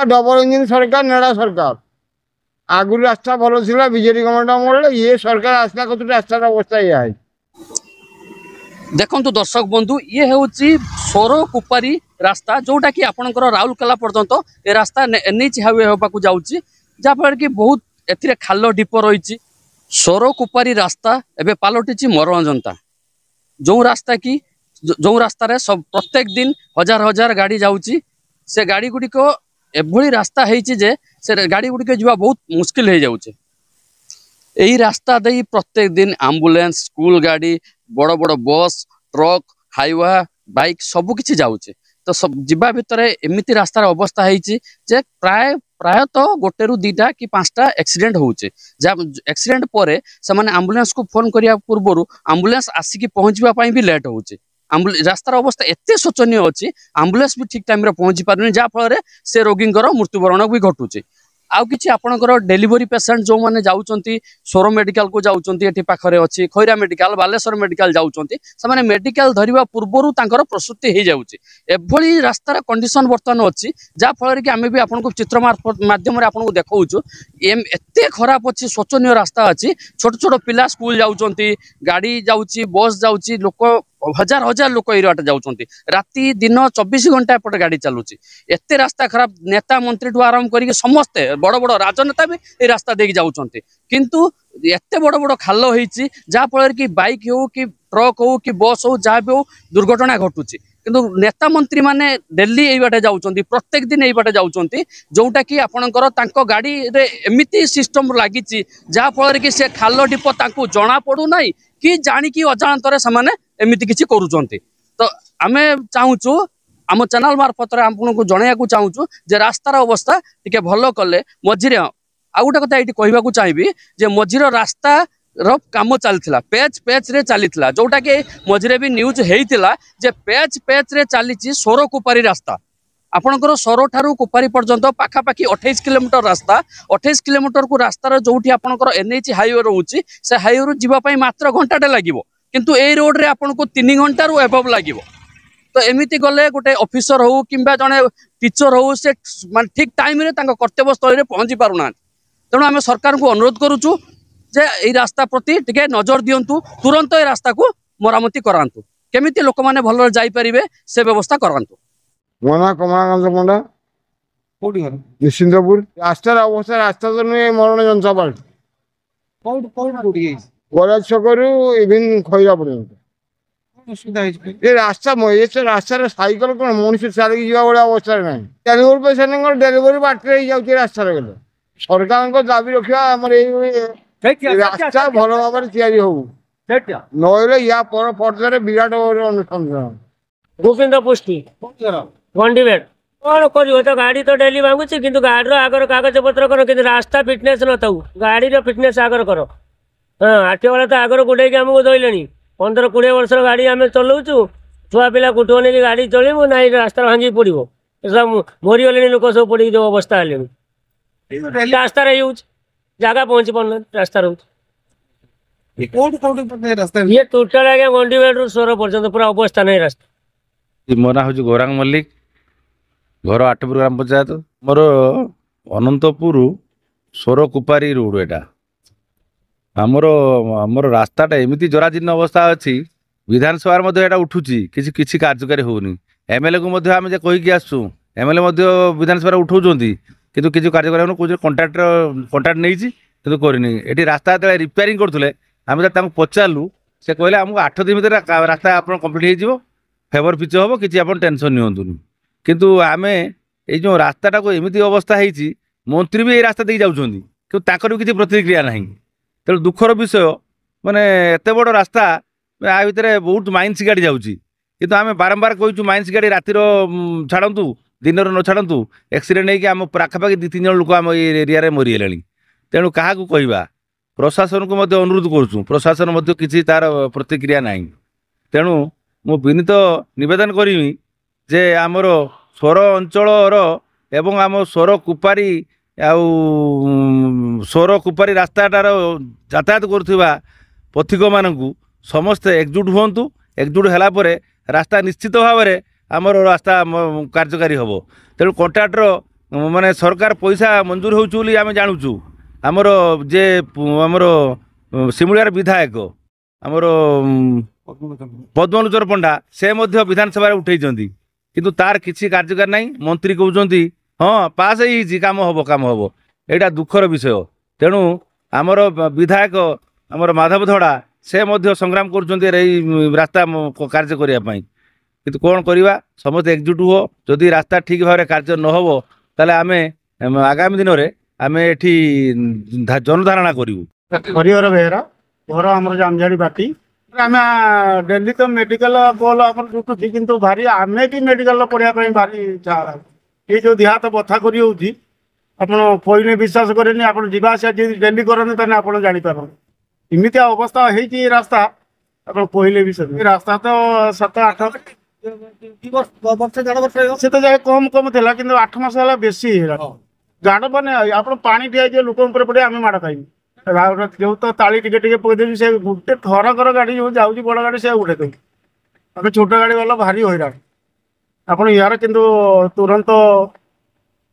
Double engine सरकार नेड़ा सरकार आगुरी रास्ता भल था बीजेपी गवर्नमेंट अमल ये सरकार आसला कत रास्तार अवस्था या देखु दर्शक बंधु ये हूँ सोरकुपारी रास्ता जोटा कि आपंकर राउरकेला पर्यंत ए रास्ता एनएच हाईवे होगा जाऊँगी जहाँफल कि बहुत ए खाल ढीप रही सोरकुपारी रास्ता एवं पलटि मरणजंता जो रास्ता कि जो रास्तार सब प्रत्येक दिन हजार हजार गाड़ी जाऊँगी से गाड़ी गुड़िक एभली रास्ता है से गाड़ी गुड़िक जावा बहुत मुस्किल हो जाऊे यही रास्ता दे प्रत्येक दिन एम्बुलेंस स्कूल गाड़ी बड़ बड़ बस ट्रक हाइवा बाइक सबकि जाऊे तो सब जीवा भितर एमती रास्तार अवस्था है प्राय प्रायतः गोटे रु दीटा कि 5टा एक्सीडेंट होचे जहाँ एक्सीडेंट पर से एम्बुलेंस को फोन करिया पूर्व एम्बुलेंस आसिक पहुँचवाई भी लेट होचे रास्तार अवस्था एत शोचनीय अच्छी एम्बुलेंस भी ठीक टाइम पहुँची पारे जहाँफल से रोगींर मृत्युवरण भी घटुचे आउ कि आपणकर डेलीवरी पेसेंट जो मैंने जाऊँगी सोर मेडिकल को जाऊँगी ये पाखे अच्छी खैरा मेडिकल बालेश्वर मेडिकल जाऊँगी से मेडिकल धरवा पूर्वर प्रसूति हो जाऊँगी एभली रास्तार कंडीशन बर्तमान अच्छी जहाँफल कि आम भी आपको चित्र मध्यम आपको देखा एत खराब अच्छी शोचनीय रास्ता अच्छी छोट छोट पिला स्कूल जाऊँगी गाड़ी जाऊँगी बस जाऊँगी लोक हजार हजार लोक एरियाटे जाऊँगी राति दिन 24 घंटा एपटे गाड़ी चलुची एत रास्ता खराब नेता मंत्री ठू आरंभ करके समस्ते बड़ बड़ राजनेता भी ये रास्ता देकी जाऊँगी किंतु एत बड़ बड़ खाल होती जहाँफल कि बाइक हो कि ट्रक हो कि बस हो जहाँ भी हो दुर्घटना घटुची किंतु नेता मंत्री माने डेली यही बाटे जाऊँगी प्रत्येक दिन यही बाटे जाऊँगी जोटा कि आपणकर तांको गाड़ी रे एमिति सिस्टम लगी जहाँफल कि से खाल ढीप तांको जना पड़ूना कि जाणिकी अजाणतर से एमती किसी करुँच तो आम चाहूँ आम चैनल मार्फत आपको जनवाक चाहूँ जे रास्तार अवस्था टी भल कले मझे आउ गोटे कथा ये कहवाक चाहिए जे मझिर रास्ता काम चलता पेच पेच रे चलता जोटा कि मझे भी न्यूज होता जे पेच पेच रे चली सोरकुपारी रास्ता आपणकर सोर ठारू कुपारी पर्यंत पाखापाखि 28 किलोमीटर रास्ता 28 किलोमीटर को रास्तार जो आपणकर एनएच हाईवे रोचे से हाईवे रू जावाई मात्र घंटाटे लगे किंतु ए रोड रे आपको 3 घंटा रू एबव लगे तो एमती गले गोटे ऑफिसर हो कि जड़े टीचर हो से ठीक टाइम कर्तव्य स्थल में पहुँची पारना तेणु आम सरकार को अनुरोध करुचु जे यही रास्ता प्रति टिके नजर दिंतु तुरंत ये रास्ता को मरामती करातु केमिति लोक मैंने भल जापरे से व्यवस्था करातु मो ना कमलाकांत पंडा निश्चिंतपुर रास्तार अवस्था रास्ता तो नुहे मरण जनता पार्टी गराज छकू इवन खैरा पर्यंत ये रास्ता ये रास्तार सैकल कौन मनुष्य चलिकी जावा भाई अवस्था ना डेलीवरी पेसेंट डेलीवरी बाटर हो जाए रास्तार गले सरकार दाबी रखा रास्ता भल भाव ना या पर्यायर विराट अनुसंधान गोविंद पुष्टि गंडीबेट कौन कर तो गाड़ी तो डेली मांगुची किंतु गाड़ी आगर कागज पत्र कर कि रास्ता फिटनेस न थाऊ गाड़ी फिटनेस आगर कर हाँ आठ वाला तो आगर गुड़े आमको दौले 15-20 वर्ष गाड़ी आम चलाऊँ छुआ पिला कुटुआ नहीं गाड़ी चलू ना रास्ता भांगी पड़ो सब मरीगले लोक सब पड़ी जो अवस्था है रास्ता जगह पहुँची पार रास्ता ये टोटाल आज्ञा गंडीबेट रु सोर पर्यटन पूरा अवस्था नहीं रास्ता मो ना हूँ गौरांग मल्लिक घर आठपुर ग्राम पंचायत मोर अनंतपुर सोरकुपारी रोड एटा आमर आमर रास्ताटा एमती जराजीर्ण अवस्था अच्छी विधानसभा एटा उठुची किसी कार्यकारी होनी एमएलए को आम कहीकि आसु एमएलए विधानसभा उठाऊँ किंतु किसी कार्यकारी हो कौन कंट्राक्ट नहीं कि करनी ये रास्ता जो रिपेयरिंग करते आम पचारू से कहले आमको 8 दिन भर रास्ता आप कम्प्लीट हो फेवर पिच हम कि टेंशन नियंतुनि किंतु आम ये जो रास्ताटा को एमती अवस्था है मंत्री भी ये रास्ता दे जाऊँगी कि किसी प्रतिक्रिया ना तेणु दुखर विषय माने एत बड़ रास्ता आ भितर बहुत माइन्स गाड़ी जाऊँगी किंतु आम बारंबार कहूँ माइन्स गाड़ी रातिर छाड़ू दिन न छाड़ू एक्सीडेंट होगी आम पाखापाखि 2-3 जन लोक आम एरिया मरीगले तेणु क्या कहवा प्रशासन को अनुरोध करुँ प्रशासन किसी तार प्रतिक्रिया ना तेणु मु विनीत निवेदन करी जे आमर सोर अंचल एवं आम सोरकुपारी सोरकुपारी रास्ताटार यातायात करुवा पथिक मानू समस्ते एकजुट हूँ एकजुट है रास्ता निश्चित भाव में आमर रास्ता कार्यकारी हम तेणु कंट्राक्टर माने सरकार पैसा मंजूर होउछु बोली आमे जानुछु हमर जे हमर सिमुलियार विधायक हमर पद्मलोचन पंडा से मध्य विधानसभा उठेइचंती किंतु तार किछि कार्यकार नाही मंत्री कहउचंती हाँ पास ही काम हम एटा दुखर विषय तेणु आमर विधायक आमर माधव धड़ा से मध्य संग्राम करुँच रास्ता कार्य करने किंतु कौन करवा समस्त एकजुट हो जदि रास्ता ठीक भाव कार्य न हो ताले आमे आगामी दिन में आम एठी जनधारणा करूँ। हरिहर बेहरा घर आम जामझाड़ी बाटी आम डेली तो मेडिकल कल आम जुटुची किंतु भारी आम भी मेडिकल पढ़ाई भारी इच्छा ये जो देहात बथा कर आपने विश्वास करेनि आप जावास डेली करते आप जापार इमित अवस्था है रास्ता आप कहले भी सब रास्ता तो 7-8 से तो जाए कम कम था कि 8 मास है बेसी गाड़ मैंने आप पानी ठिया लोक पड़े आम माड़ खाई जो तो ताली टिके पकईदे से गोटे थरकर गाड़ी जो जाऊँगी बड़ गाड़ी से उठे देवी आम छोट गाड़ी वाला भारी हैरान आप यार किंतु तुरंत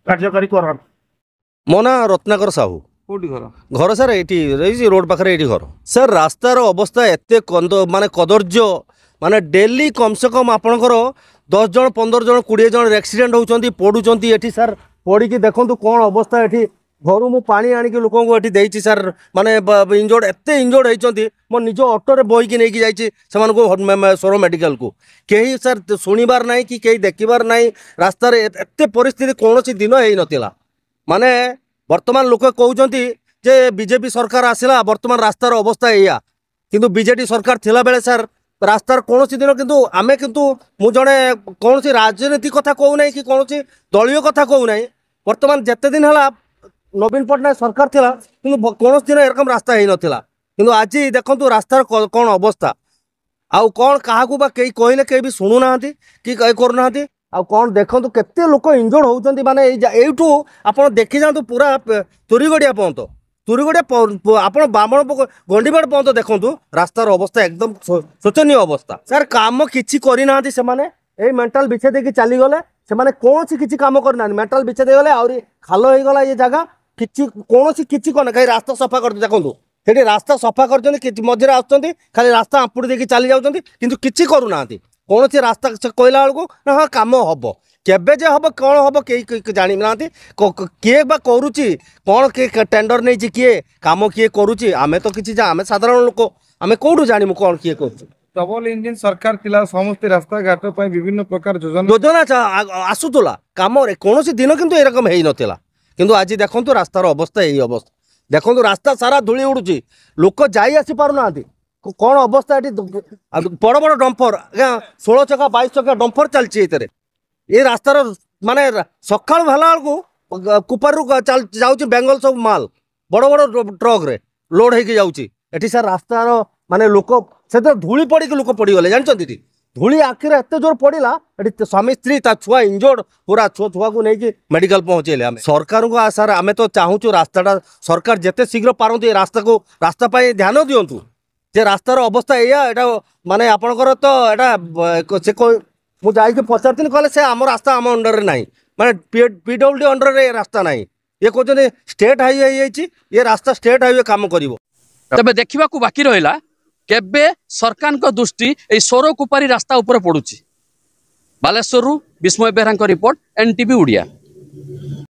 कार्यकारी कर मो ना रत्नाकर साहू घर सर ये रोड पाखे ये घर सर रास्तार अवस्था एत माने कदर्य माने डेली कम से कम आपणकर 10 जन 15 जन 20 जन एक्सीडेंट होती पड़ुंट ये सर पड़ी देखो कौन अवस्था ये घर मु पानी आणिक लोक देती सर माने इंजोर्ड एत इंजोर्ड होती मो निज ऑटो बोईकी नहीं जाइए सोर मेडिकल को कहीं सर शुणिबार ना कि कहीं देखिबार ना रास्तार एत परिस्थिति कौन दिन हो नाला माने वर्तमान लोक कहते जे बीजेपी सरकार आसला वर्तमान रास्तार अवस्था या किंतु बीजेडी सरकार थिला बेले सर रास्तार कौन दिन किंतु आमे किंतु मु जड़े कौन राजनीति कथा कहूना कि कौन दलीय कथा कहूना वर्तमान जिते दिन है नवीन पट्टनायक सरकार थिला किंतु कौन दिन एरकम रास्ता हो नाला किंतु आज देखो रास्तार कौन अवस्था आउ कौन क्या कई कहले कहीं भी शुणुना कि करूना आ कौन देखो केते लोक इंजोर्ड होती माने एठू आप देखी जातु पूरा तुरीगड़िया पर्यंत तुरीगड़िया आप बामण गंडीबाड़ पर्यंत देखु रास्तार अवस्था एकदम शोचनीय अवस्था सर काम किसी करना से मेंटाल बिछे देकी चलीगले से कौन किसी कम करना मेंटाल बिछे देगले आहरी खाल हो गला ये जगह किसी कौन किसी करना कहीं रास्ता सफा कर देखो से रास्ता सफा कर मझे आसुँच खाली रास्ता आंपुड़ी देकी चली जाऊँच किंतु किसी करूना कौन सी रास्ता कहला बेलू ना हाँ कम हम केबे जे हम कौन हम कई जानी ना किए बा करुच्ची कौन किए टेंडर नहीं किए कम किए करुच्ची आम तो किसी आम साधारण लोक आम कौटू जानमु कौन किए कर डबल इंजिन सरकार थिला समस्त रास्ता घाट पर विभिन्न प्रकार योजना आसूला कम कौन दिन किंतु एरकम हो नाला किंतु आज देखो रास्तार अवस्था यही अवस्था देखो रास्ता सारा धूली उड़ुची लोक जाई आसी पारुना कौन अवस्था ये बड़ बड़ डंपर 16 चक्का 22 चक्का डंपर चलती ये रास्तार माने सका भाला बेलू कुपारू जाऊँच बेंगल सब माल बड़ बड़ ट्रक रे लोड होगी जाऊँगी सर रास्तार माने लोक से धूली पड़ी लोक पड़गले जानते धूली आखिर एत जोर पड़ा ये स्वामी स्त्री छुआ इंजोर्ड पूरा छुआ को लेकिन मेडिकल पहुँचेले आम सरकार को सर आम तो चाहूँ रास्ताटा सरकार जिते शीघ्र पारती रास्ता को रास्ता ध्यान दिंतु जे रास्तार अवस्था या माने आपणकर तो यहाँ से मुझे पचार कहले से आम रास्ता आम अंडर ना माने पीडब्ल्यूडी अंडर रे रास्ता ना ये कहते स्टेट हाईवे ये रास्ता स्टेट हाईवे काम कर तबे देखा बाकी रहा केबे सरकार को दृष्टि ए सोर कुपारी रास्ता उपर पड़ुची। बालेश्वर विस्मय बेहरा रिपोर्ट NTV उड़िया।